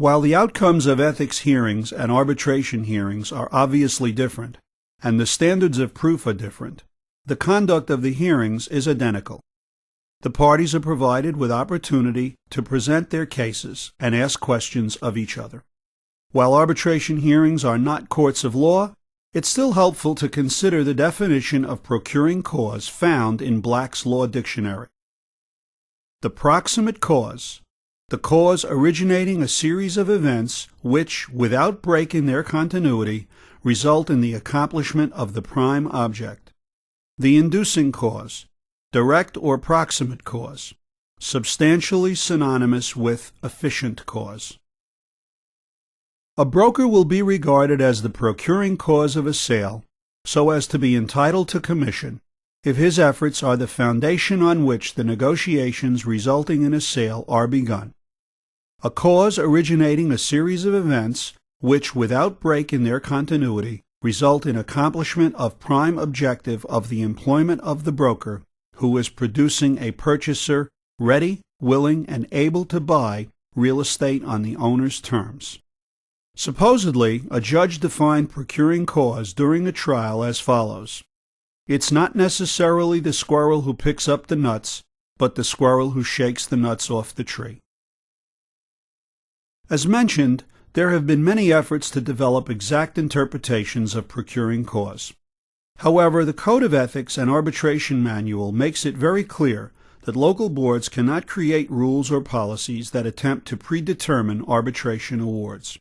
While the outcomes of ethics hearings and arbitration hearings are obviously different, and the standards of proof are different, the conduct of the hearings is identical. The parties are provided with opportunity to present their cases and ask questions of each other. While arbitration hearings are not courts of law, it's still helpful to consider the definition of procuring cause found in Black's Law Dictionary. The proximate cause, the cause originating a series of events which, without break in their continuity, result in the accomplishment of the prime object. The inducing cause, direct or proximate cause, substantially synonymous with efficient cause. A broker will be regarded as the procuring cause of a sale so as to be entitled to commission if his efforts are the foundation on which the negotiations resulting in a sale are begun. A cause originating a series of events which, without break in their continuity, result in accomplishment of prime objective of the employment of the broker who is producing a purchaser ready, willing, and able to buy real estate on the owner's terms. Supposedly, a judge defined procuring cause during a trial as follows. It's not necessarily the squirrel who picks up the nuts, but the squirrel who shakes the nuts off the tree. As mentioned, there have been many efforts to develop exact interpretations of procuring cause. However, the Code of Ethics and Arbitration Manual makes it very clear that local boards cannot create rules or policies that attempt to predetermine arbitration awards.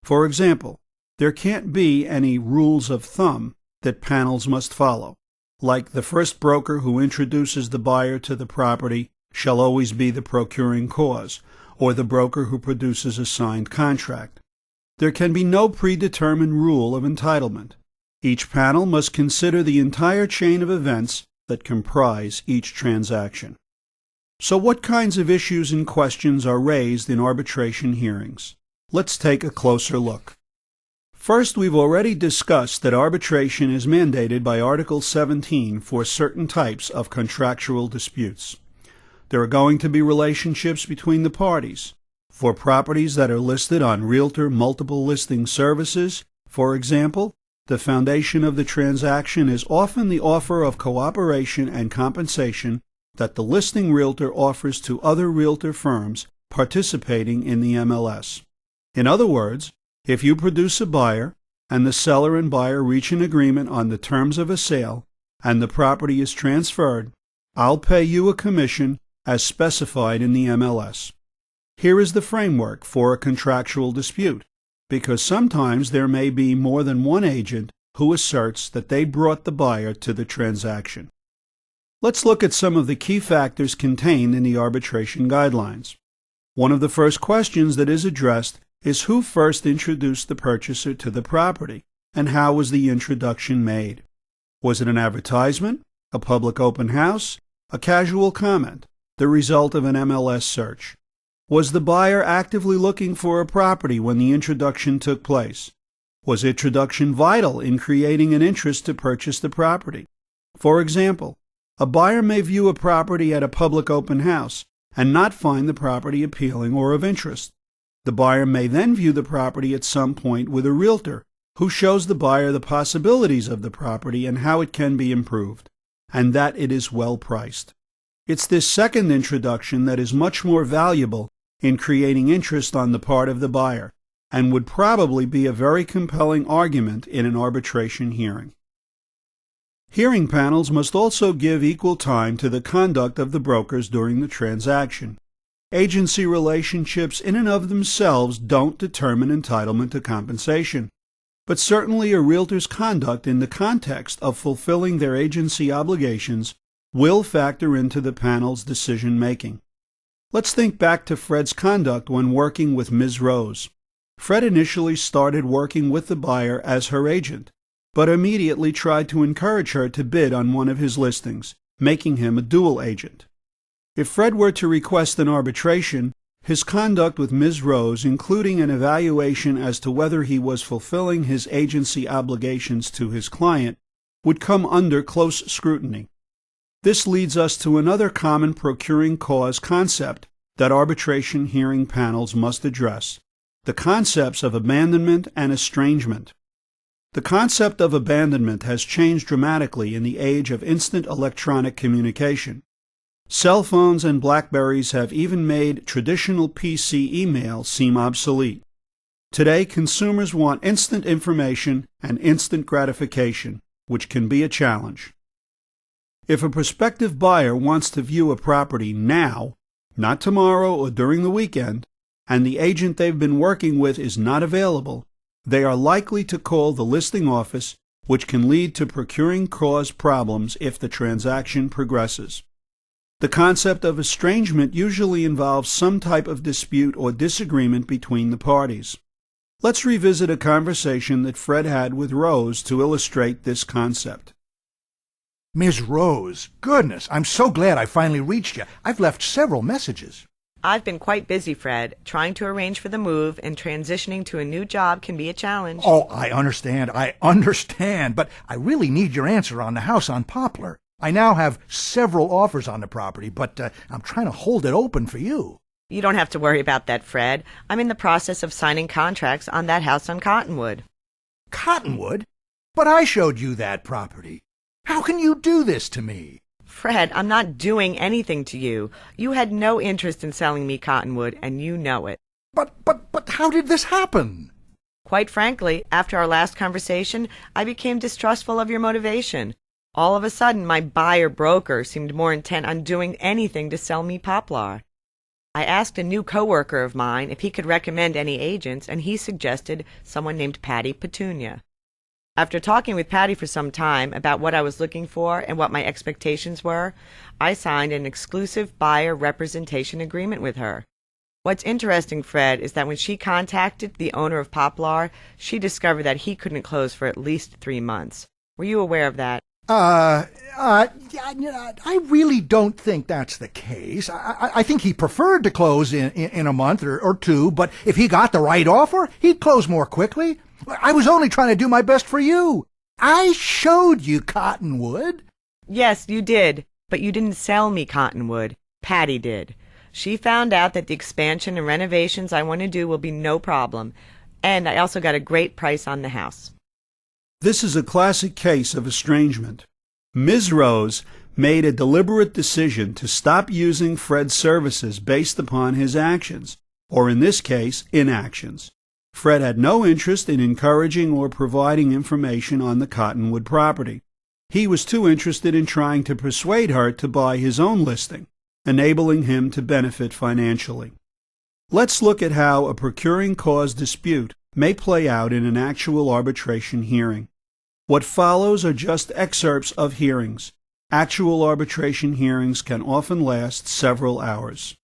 For example, there can't be any rules of thumb that panels must follow, like the first broker who introduces the buyer to the property shall always be the procuring cause, or the broker who produces a signed contract. There can be no predetermined rule of entitlement. Each panel must consider the entire chain of events that comprise each transaction. So what kinds of issues and questions are raised in arbitration hearings? Let's take a closer look. First, we've already discussed that arbitration is mandated by Article 17 for certain types of contractual disputes. There are going to be relationships between the parties. For properties that are listed on Realtor Multiple Listing Services, for example, the foundation of the transaction is often the offer of cooperation and compensation that the listing realtor offers to other realtor firms participating in the MLS. In other words, if you produce a buyer and the seller and buyer reach an agreement on the terms of a sale and the property is transferred, I'll pay you a commission as specified in the MLS. Here is the framework for a contractual dispute, because sometimes there may be more than one agent who asserts that they brought the buyer to the transaction. Let's look at some of the key factors contained in the arbitration guidelines. One of the first questions that is addressed is who first introduced the purchaser to the property, and how was the introduction made? Was it an advertisement, a public open house, a casual comment, the result of an MLS search? Was the buyer actively looking for a property when the introduction took place? Was introduction vital in creating an interest to purchase the property? For example, a buyer may view a property at a public open house and not find the property appealing or of interest. The buyer may then view the property at some point with a realtor who shows the buyer the possibilities of the property and how it can be improved, and that it is well priced. It's this second introduction that is much more valuable in creating interest on the part of the buyer, and would probably be a very compelling argument in an arbitration hearing. Hearing panels must also give equal time to the conduct of the brokers during the transaction. Agency relationships in and of themselves don't determine entitlement to compensation, but certainly a realtor's conduct in the context of fulfilling their agency obligations will factor into the panel's decision-making. Let's think back to Fred's conduct when working with Ms. Rose. Fred initially started working with the buyer as her agent, but immediately tried to encourage her to bid on one of his listings, making him a dual agent. If Fred were to request an arbitration, his conduct with Ms. Rose, including an evaluation as to whether he was fulfilling his agency obligations to his client, would come under close scrutiny. This leads us to another common procuring cause concept that arbitration hearing panels must address: the concepts of abandonment and estrangement. The concept of abandonment has changed dramatically in the age of instant electronic communication. Cell phones and BlackBerries have even made traditional PC email seem obsolete. Today, consumers want instant information and instant gratification, which can be a challenge. If a prospective buyer wants to view a property now, not tomorrow or during the weekend, and the agent they've been working with is not available, they are likely to call the listing office, which can lead to procuring cause problems if the transaction progresses. The concept of estrangement usually involves some type of dispute or disagreement between the parties. Let's revisit a conversation that Fred had with Rose to illustrate this concept. Miss Rose, goodness, I'm so glad I finally reached you. I've left several messages. I've been quite busy, Fred. Trying to arrange for the move and transitioning to a new job can be a challenge. Oh, I understand, but I really need your answer on the house on Poplar. I now have several offers on the property, but I'm trying to hold it open for you. You don't have to worry about that, Fred. I'm in the process of signing contracts on that house on Cottonwood. Cottonwood? But I showed you that property. How can you do this to me? Fred, I'm not doing anything to you. You had no interest in selling me Cottonwood, and you know it. But how did this happen? Quite frankly, after our last conversation, I became distrustful of your motivation. All of a sudden, my buyer-broker seemed more intent on doing anything to sell me Poplar. I asked a new coworker of mine if he could recommend any agents, and he suggested someone named Patty Petunia. After talking with Patty for some time about what I was looking for and what my expectations were, I signed an exclusive buyer representation agreement with her. What's interesting, Fred, is that when she contacted the owner of Poplar, she discovered that he couldn't close for at least 3 months. Were you aware of that? I really don't think that's the case. I think he preferred to close in a month or two, but if he got the right offer, he'd close more quickly. I was only trying to do my best for you. I showed you Cottonwood. Yes, you did, but you didn't sell me Cottonwood. Patty did. She found out that the expansion and renovations I want to do will be no problem, and I also got a great price on the house. This is a classic case of estrangement. Ms. Rose made a deliberate decision to stop using Fred's services based upon his actions, or in this case, inactions. Fred had no interest in encouraging or providing information on the Cottonwood property. He was too interested in trying to persuade her to buy his own listing, enabling him to benefit financially. Let's look at how a procuring cause dispute may play out in an actual arbitration hearing. What follows are just excerpts of hearings. Actual arbitration hearings can often last several hours.